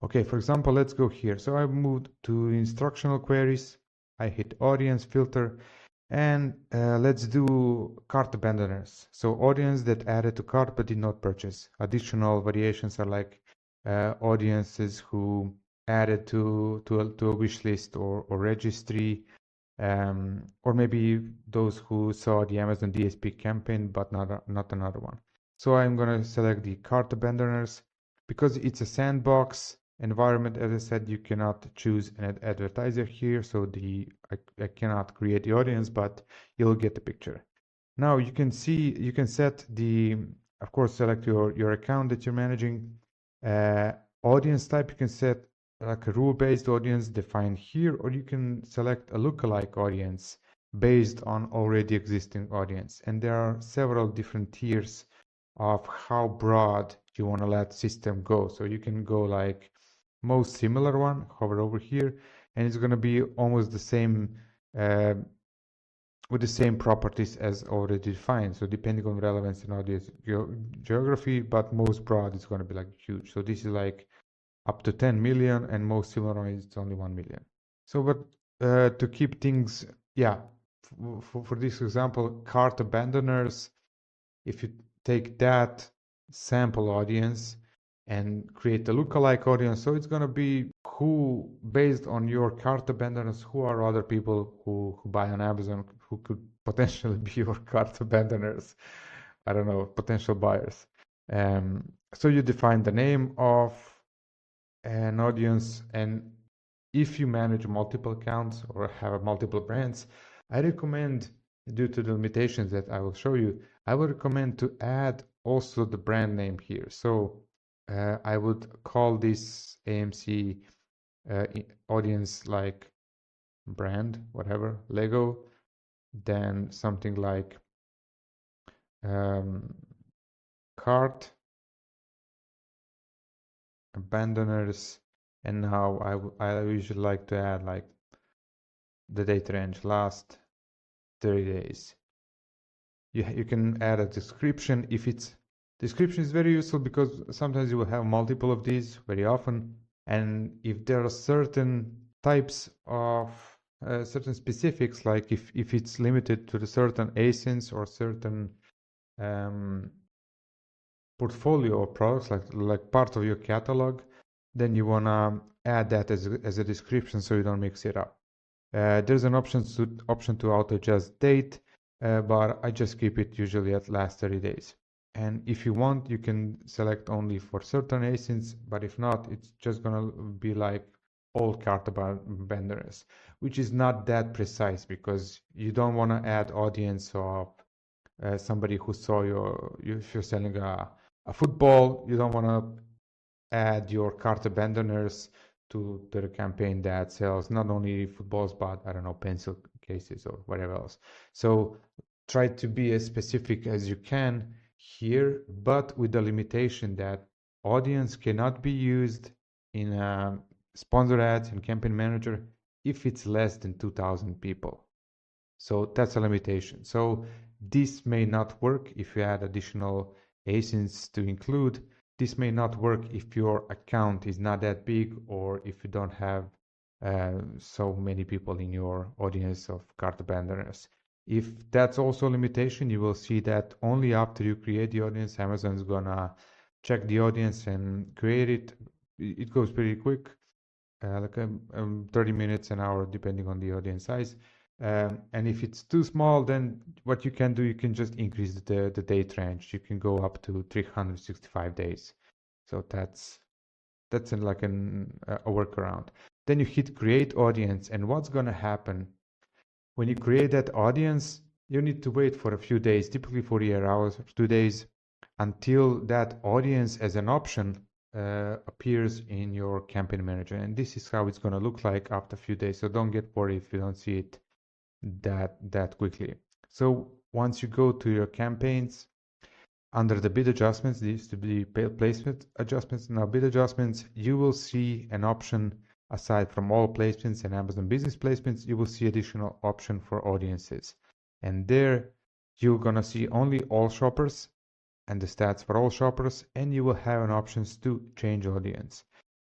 Okay, for example, let's go here. So I moved to instructional queries. I hit audience filter, and let's do cart abandoners. So audience that added to cart but did not purchase. Additional variations are like audiences who added to a wish list or registry, or maybe those who saw the Amazon DSP campaign but not another one. So I'm gonna select the cart abandoners. Because it's a sandbox environment, as I said, you cannot choose an advertiser here, so I cannot create the audience, but you'll get the picture. Now you can see, you can set the, of course, select your account that you're managing. Audience type, you can set like a rule-based audience defined here, or you can select a lookalike audience based on already existing audience. And there are several different tiers of how broad you want to let system go. So you can go like most similar one, hover over here, and it's going to be almost the same with the same properties as already defined. So depending on relevance and audience geography, but most broad is going to be like huge. So this is like up to 10 million, and most similar one is only 1 million. So but to keep things, yeah, for this example, cart abandoners, if you take that sample audience and create a lookalike audience, so it's going to be who, based on your cart abandoners, who are other people who buy on Amazon who could potentially be your cart abandoners. I don't know, potential buyers. So you define the name of an audience, and if you manage multiple accounts or have multiple brands, I recommend, due to the limitations that I will show you, I would recommend to add also the brand name here. So I would call this AMC audience like brand, whatever, Lego, then something like cart abandoners, and now I usually like to add like the date range last 30 days. You can add a description. If it's description is very useful because sometimes you will have multiple of these very often, and if there are certain types of certain specifics, like if it's limited to the certain ASINs or certain portfolio of products, like part of your catalog, then you wanna add that as a description so you don't mix it up. There's an option to auto adjust date, but I just keep it usually at last 30 days. And if you want, you can select only for certain ASINs, but if not, it's just gonna be like all cart abandoners, which is not that precise because you don't want to add audience of somebody who saw if you're selling a football, you don't want to add your cart abandoners to the campaign that sells not only footballs, but I don't know, pencil cases or whatever else. So try to be as specific as you can here, but with the limitation that audience cannot be used in sponsor ads and campaign manager if it's less than 2,000 people. So that's a limitation. So this may not work if you add additional ASINs to include. This may not work if your account is not that big or if you don't have so many people in your audience of cart abandoners. If that's also a limitation, you will see that only after you create the audience, Amazon's gonna check the audience and create it. It goes pretty quick, like 30 minutes, an hour, depending on the audience size. And if it's too small, then what you can do, you can just increase the date range. You can go up to 365 days. So that's like a workaround. Then you hit create audience, and what's going to happen when you create that audience, you need to wait for a few days, typically 48 hours, 2 days, until that audience as an option appears in your campaign manager. And this is how it's going to look like after a few days. So don't get worried if you don't see it that quickly. So once you go to your campaigns, under the bid adjustments, these to be placement adjustments. Now bid adjustments, you will see an option aside from all placements and Amazon business placements, you will see additional option for audiences. And there you're gonna see only all shoppers and the stats for all shoppers, and you will have an options to change audience.